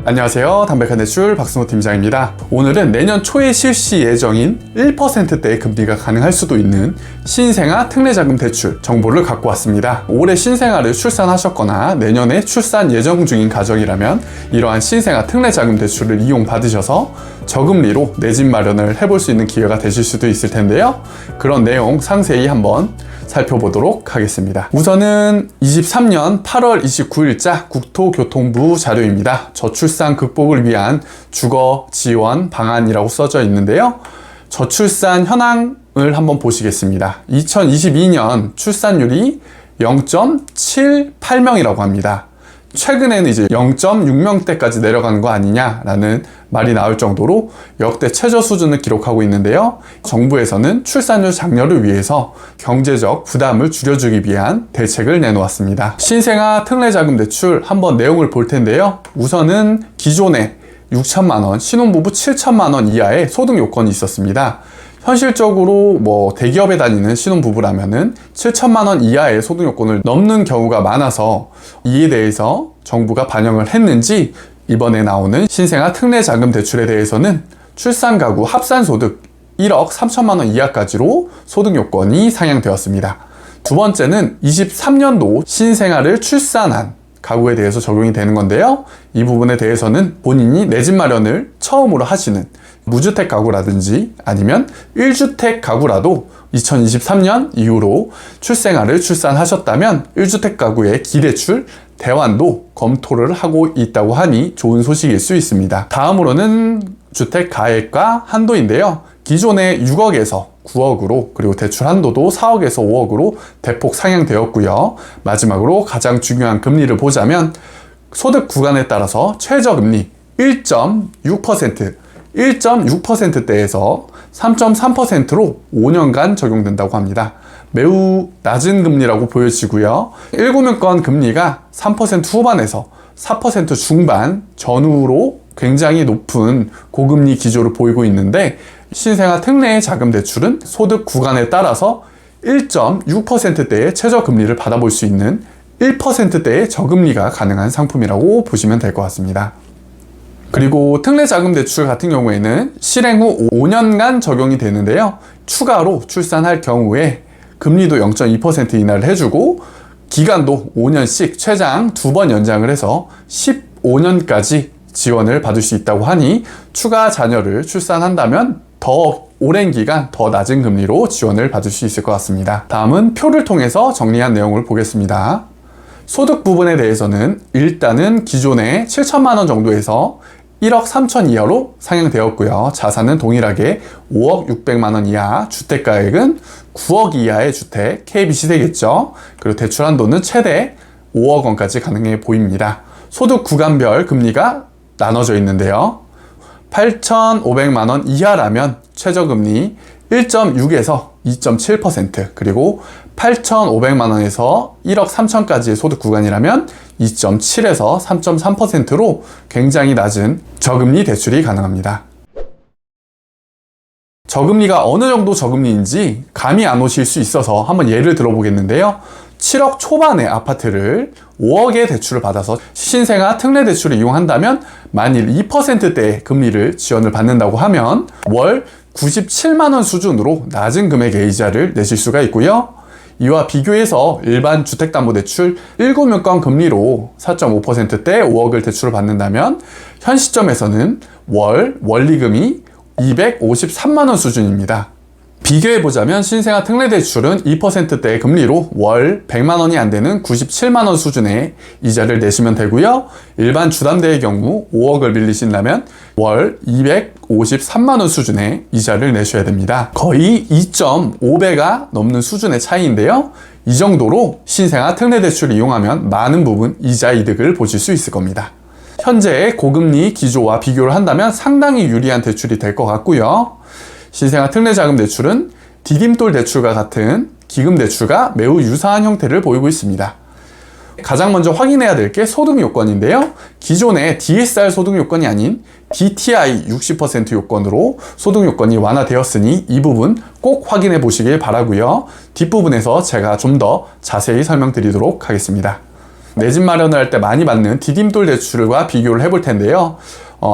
안녕하세요. 담백한 대출 박승호 팀장입니다. 오늘은 내년 초에 실시 예정인 1%대의 금리가 가능할 수도 있는 신생아 특례자금 대출 정보를 갖고 왔습니다. 올해 신생아를 출산하셨거나 내년에 출산 예정 중인 가정이라면 이러한 신생아 특례자금 대출을 이용받으셔서 저금리로 내 집 마련을 해볼 수 있는 기회가 되실 수도 있을 텐데요. 그런 내용 상세히 한번 살펴보도록 하겠습니다. 우선은 23년 8월 29일자 국토교통부 자료입니다. 저출산 극복을 위한 주거 지원 방안이라고 써져 있는데요. 저출산 현황을 한번 보시겠습니다. 2022년 출산율이 0.78명이라고 합니다. 최근에는 이제 0.6명대까지 내려가는 거 아니냐라는 말이 나올 정도로 역대 최저 수준을 기록하고 있는데요. 정부에서는 출산율 장려를 위해서 경제적 부담을 줄여주기 위한 대책을 내놓았습니다. 신생아 특례자금 대출 한번 내용을 볼 텐데요. 우선은 기존에 6천만 원, 신혼부부 7천만 원 이하의 소득 요건이 있었습니다. 현실적으로 대기업에 다니는 신혼부부라면은 7천만 원 이하의 소득 요건을 넘는 경우가 많아서 이에 대해서 정부가 반영을 했는지 이번에 나오는 신생아 특례자금 대출에 대해서는 출산 가구 합산 소득 1억 3천만 원 이하까지로 소득 요건이 상향되었습니다. 두 번째는 23년도 신생아를 출산한 가구에 대해서 적용이 되는 건데요. 이 부분에 대해서는 본인이 내 집 마련을 처음으로 하시는 무주택 가구라든지 아니면 1주택 가구라도 2023년 이후로 출생아를 출산하셨다면 1주택 가구의 기대출 대환도 검토를 하고 있다고 하니 좋은 소식일 수 있습니다. 다음으로는 주택 가액과 한도인데요. 기존에 6억에서 9억으로 그리고 대출 한도도 4억에서 5억으로 대폭 상향되었고요. 마지막으로 가장 중요한 금리를 보자면 소득 구간에 따라서 최저금리 1.6%대에서 3.3%로 5년간 적용된다고 합니다. 매우 낮은 금리라고 보여지고요. 7명권 금리가 3% 후반에서 4% 중반 전후로 굉장히 높은 고금리 기조를 보이고 있는데 신생아 특례 자금 대출은 소득 구간에 따라서 1.6%대의 최저금리를 받아볼 수 있는 1%대의 저금리가 가능한 상품이라고 보시면 될 것 같습니다. 그리고 특례자금 대출 같은 경우에는 실행 후 5년간 적용이 되는데요. 추가로 출산할 경우에 금리도 0.2% 인하를 해주고 기간도 5년씩 최장 2번 연장을 해서 15년까지 지원을 받을 수 있다고 하니 추가 자녀를 출산한다면 더 오랜 기간 더 낮은 금리로 지원을 받을 수 있을 것 같습니다. 다음은 표를 통해서 정리한 내용을 보겠습니다. 소득 부분에 대해서는 일단은 기존에 7천만 원 정도에서 1억 3천 이하로 상향되었고요. 자산은 동일하게 5억 600만 원 이하, 주택가액은 9억 이하의 주택, KBC 되겠죠. 그리고 대출 한도는 최대 5억 원까지 가능해 보입니다. 소득 구간별 금리가 나눠져 있는데요. 8,500만 원 이하라면 최저금리 1.6에서 2.7%, 그리고 8,500만 원에서 1억 3천까지의 소득 구간이라면 2.7에서 3.3%로 굉장히 낮은 저금리 대출이 가능합니다. 저금리가 어느 정도 저금리인지 감이 안 오실 수 있어서 한번 예를 들어보겠는데요. 7억 초반의 아파트를 5억의 대출을 받아서 신생아 특례 대출을 이용한다면 만일 2%대의 금리를 지원을 받는다고 하면 월 97만 원 수준으로 낮은 금액의 이자를 내실 수가 있고요. 이와 비교해서 일반 주택담보대출 7명권 금리로 4.5%대 5억을 대출을 받는다면 현 시점에서는 월 원리금이 253만 원 수준입니다. 비교해보자면 신생아 특례대출은 2%대의 금리로 월 100만 원이 안 되는 97만 원 수준의 이자를 내시면 되고요. 일반 주담대의 경우 5억을 빌리신다면 월 253만 원 수준의 이자를 내셔야 됩니다. 거의 2.5배가 넘는 수준의 차이인데요. 이 정도로 신생아 특례대출을 이용하면 많은 부분 이자 이득을 보실 수 있을 겁니다. 현재의 고금리 기조와 비교를 한다면 상당히 유리한 대출이 될 것 같고요. 신생아 특례자금 대출은 디딤돌 대출과 같은 기금 대출과 매우 유사한 형태를 보이고 있습니다. 가장 먼저 확인해야 될 게 소득 요건인데요. 기존의 DSR 소득 요건이 아닌 DTI 60% 요건으로 소득 요건이 완화되었으니 이 부분 꼭 확인해 보시길 바라고요. 뒷부분에서 제가 좀 더 자세히 설명드리도록 하겠습니다. 내 집 마련을 할 때 많이 받는 디딤돌 대출과 비교를 해볼 텐데요.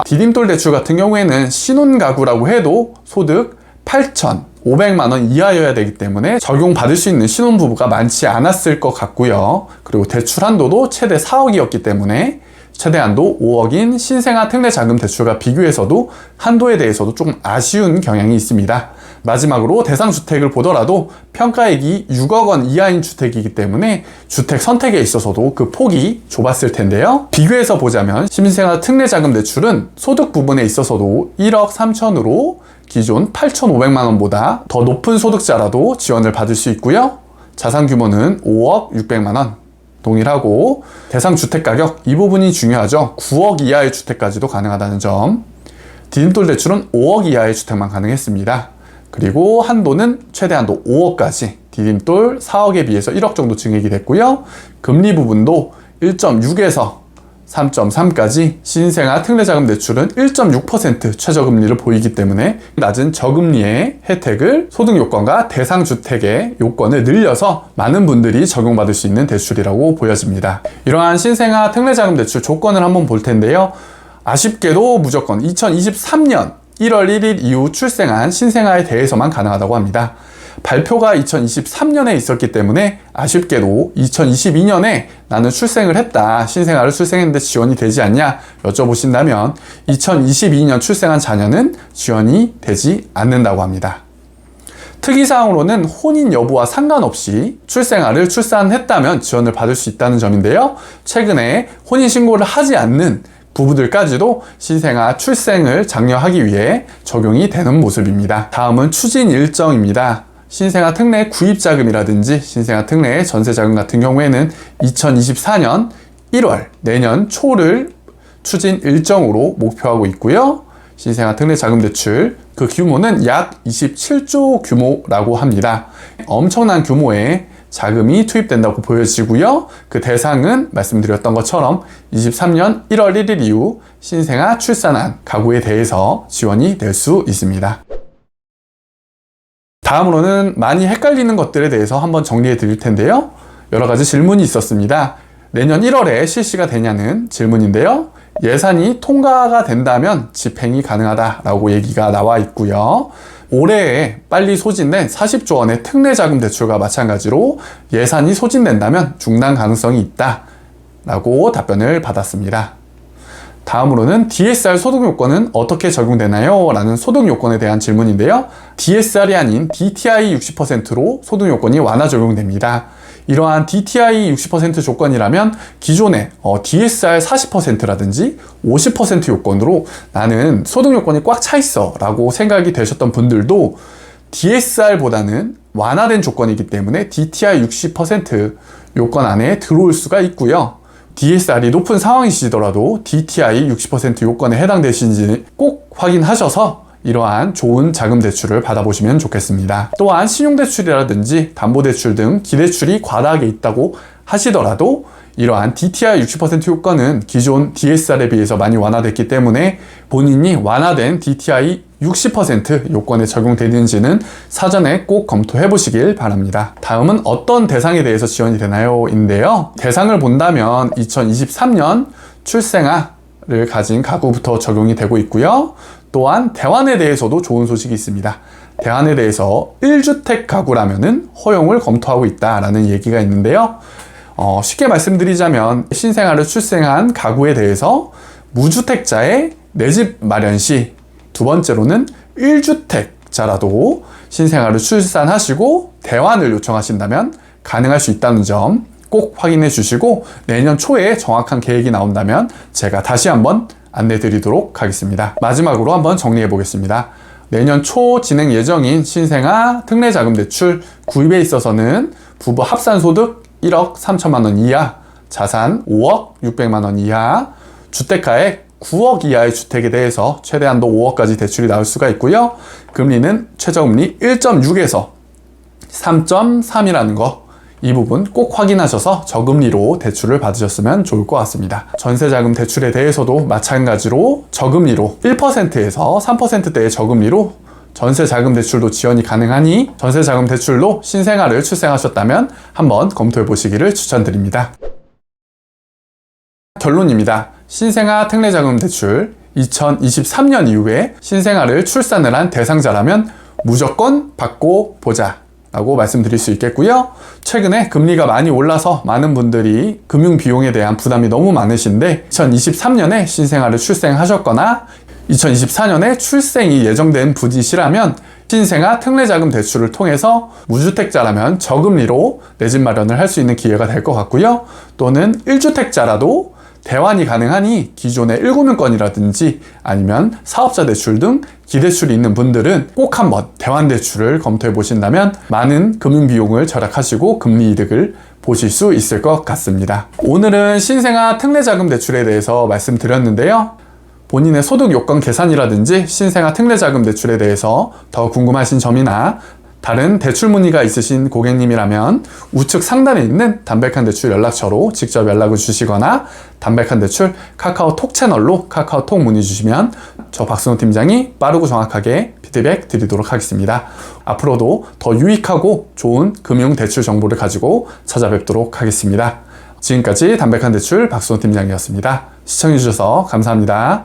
디딤돌 대출 같은 경우에는 신혼가구라고 해도 소득 8,500만 원 이하여야 되기 때문에 적용받을 수 있는 신혼부부가 많지 않았을 것 같고요. 그리고 대출 한도도 최대 4억이었기 때문에 최대 한도 5억인 신생아 특례자금 대출과 비교해서도 한도에 대해서도 조금 아쉬운 경향이 있습니다. 마지막으로 대상주택을 보더라도 평가액이 6억 원 이하인 주택이기 때문에 주택 선택에 있어서도 그 폭이 좁았을 텐데요. 비교해서 보자면 신생아 특례자금 대출은 소득 부분에 있어서도 1억 3천으로 기존 8,500만 원보다 더 높은 소득자라도 지원을 받을 수 있고요. 자산 규모는 5억 600만 원. 동일하고 대상 주택 가격 이 부분이 중요하죠. 9억 이하의 주택까지도 가능하다는 점. 디딤돌 대출은 5억 이하의 주택만 가능했습니다. 그리고 한도는 최대 한도 5억까지 디딤돌 4억에 비해서 1억 정도 증액이 됐고요. 금리 부분도 1.6에서 3.3까지 신생아 특례자금 대출은 1.6% 최저금리를 보이기 때문에 낮은 저금리의 혜택을 소득요건과 대상주택의 요건을 늘려서 많은 분들이 적용받을 수 있는 대출이라고 보여집니다. 이러한 신생아 특례자금 대출 조건을 한번 볼 텐데요. 아쉽게도 무조건 2023년 1월 1일 이후 출생한 신생아에 대해서만 가능하다고 합니다. 발표가 2023년에 있었기 때문에 아쉽게도 2022년에 나는 출생을 했다, 신생아를 출생했는데 지원이 되지 않냐 여쭤보신다면 2022년 출생한 자녀는 지원이 되지 않는다고 합니다. 특이사항으로는 혼인 여부와 상관없이 출생아를 출산했다면 지원을 받을 수 있다는 점인데요. 최근에 혼인신고를 하지 않는 부부들까지도 신생아 출생을 장려하기 위해 적용이 되는 모습입니다. 다음은 추진 일정입니다. 신생아 특례 구입자금이라든지 신생아 특례 전세자금 같은 경우에는 2024년 1월 내년 초를 추진 일정으로 목표하고 있고요. 신생아 특례 자금 대출 그 규모는 약 27조 규모라고 합니다. 엄청난 규모의 자금이 투입된다고 보여지고요. 그 대상은 말씀드렸던 것처럼 23년 1월 1일 이후 신생아 출산한 가구에 대해서 지원이 될 수 있습니다. 다음으로는 많이 헷갈리는 것들에 대해서 한번 정리해 드릴 텐데요. 여러 가지 질문이 있었습니다. 내년 1월에 실시가 되냐는 질문인데요. 예산이 통과가 된다면 집행이 가능하다라고 얘기가 나와 있고요. 올해에 빨리 소진된 40조 원의 특례자금 대출과 마찬가지로 예산이 소진된다면 중단 가능성이 있다라고 답변을 받았습니다. 다음으로는 DSR 소득요건은 어떻게 적용되나요? 라는 소득요건에 대한 질문인데요. DSR이 아닌 DTI 60%로 소득요건이 완화 적용됩니다. 이러한 DTI 60% 조건이라면 기존의 DSR 40%라든지 50% 요건으로 나는 소득요건이 꽉 차 있어 라고 생각이 되셨던 분들도 DSR보다는 완화된 조건이기 때문에 DTI 60% 요건 안에 들어올 수가 있고요. DSR이 높은 상황이시더라도 DTI 60% 요건에 해당되시는지 꼭 확인하셔서 이러한 좋은 자금 대출을 받아보시면 좋겠습니다. 또한 신용대출이라든지 담보대출 등 기대출이 과다하게 있다고 하시더라도 이러한 DTI 60% 요건은 기존 DSR에 비해서 많이 완화됐기 때문에 본인이 완화된 DTI 60% 요건에 적용되는지는 사전에 꼭 검토해 보시길 바랍니다. 다음은 어떤 대상에 대해서 지원이 되나요? 인데요. 대상을 본다면 2023년 출생아를 가진 가구부터 적용이 되고 있고요. 또한 대환에 대해서도 좋은 소식이 있습니다. 대환에 대해서 1주택 가구라면은 허용을 검토하고 있다라는 얘기가 있는데요. 쉽게 말씀드리자면 신생아를 출생한 가구에 대해서 무주택자의 내 집 마련 시 두 번째로는 1주택자라도 신생아를 출산하시고 대환을 요청하신다면 가능할 수 있다는 점 꼭 확인해 주시고 내년 초에 정확한 계획이 나온다면 제가 다시 한번 안내 드리도록 하겠습니다. 마지막으로 한번 정리해 보겠습니다. 내년 초 진행 예정인 신생아 특례자금대출 구입에 있어서는 부부 합산소득 1억 3천만 원 이하, 자산 5억 600만 원 이하, 주택가액 9억 이하의 주택에 대해서 최대 한도 5억까지 대출이 나올 수가 있고요. 금리는 최저금리 1.6에서 3.3이라는 거, 이 부분 꼭 확인하셔서 저금리로 대출을 받으셨으면 좋을 것 같습니다. 전세자금 대출에 대해서도 마찬가지로 저금리로 1%에서 3%대의 저금리로 전세자금 대출도 지원이 가능하니 전세자금 대출로 신생아를 출생하셨다면 한번 검토해 보시기를 추천드립니다. 결론입니다. 신생아 특례자금 대출 2023년 이후에 신생아를 출산을 한 대상자라면 무조건 받고 보자 라고 말씀드릴 수 있겠고요. 최근에 금리가 많이 올라서 많은 분들이 금융 비용에 대한 부담이 너무 많으신데 2023년에 신생아를 출생하셨거나 2024년에 출생이 예정된 분이시라면 신생아 특례자금 대출을 통해서 무주택자라면 저금리로 내 집 마련을 할 수 있는 기회가 될 것 같고요. 또는 1주택자라도 대환이 가능하니 기존의 1금융권이라든지 아니면 사업자 대출 등 기대출이 있는 분들은 꼭 한번 대환 대출을 검토해 보신다면 많은 금융 비용을 절약하시고 금리 이득을 보실 수 있을 것 같습니다. 오늘은 신생아 특례자금 대출에 대해서 말씀드렸는데요. 본인의 소득 요건 계산이라든지 신생아 특례자금 대출에 대해서 더 궁금하신 점이나 다른 대출 문의가 있으신 고객님이라면 우측 상단에 있는 담백한 대출 연락처로 직접 연락을 주시거나 담백한 대출 카카오톡 채널로 카카오톡 문의 주시면 저 박순호 팀장이 빠르고 정확하게 피드백 드리도록 하겠습니다. 앞으로도 더 유익하고 좋은 금융 대출 정보를 가지고 찾아뵙도록 하겠습니다. 지금까지 담백한 대출 박순호 팀장이었습니다. 시청해주셔서 감사합니다.